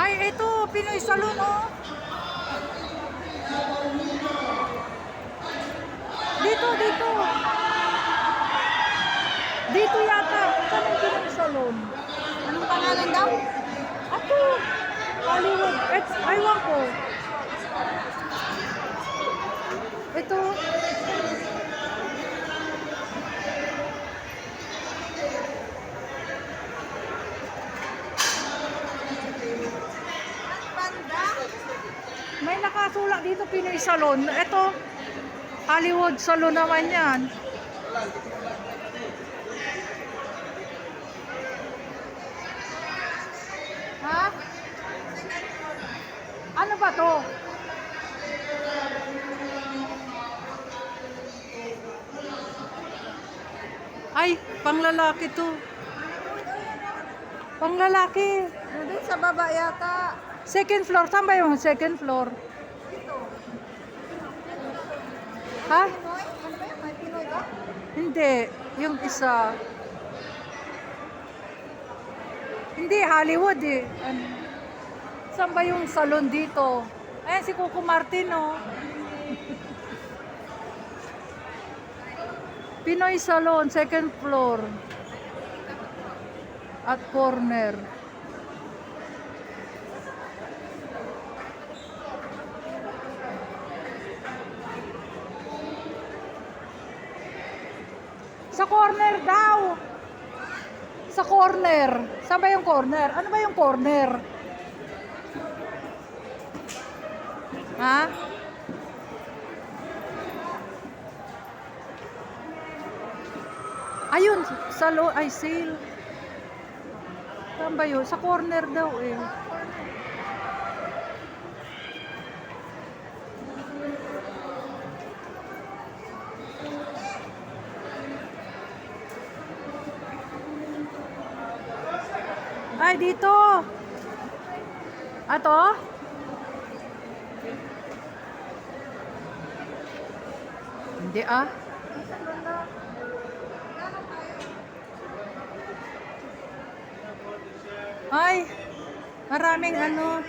Ay, ito, Pinoy Salon, oh. Dito, dito. Dito yata. Saan ang Pinoy Salon? Anong pangalan daw? Ako. Hollywood. Aywan ko. Ito. May nakasulat dito Pinoy Salon. Ito. Hollywood Salon naman yan. Ha? Ano ba to? Ay, panglalaki to. Panglalaki. Doon sa baba yata. Second floor. Saan ba yung second floor? Ha? Pinoy? Ano ba yan? May Pinoy ba? Hindi. Yung isa. Hindi, Hollywood eh. Saan ba yung salon dito? Ayan si Coco Martin, oh. Pinoy Salon, second floor. At corner. Sa corner daw. Sa corner. Saan ba yung corner? Ano ba yung corner? Ha? Ayun, ay sale. Saan ba yun? Sa corner daw eh. Ay, dito. Ato? Hindi ah. Ay, maraming ano.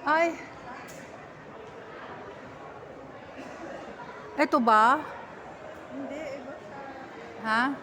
Ay. Ito ba? Hindi, iba. Ha?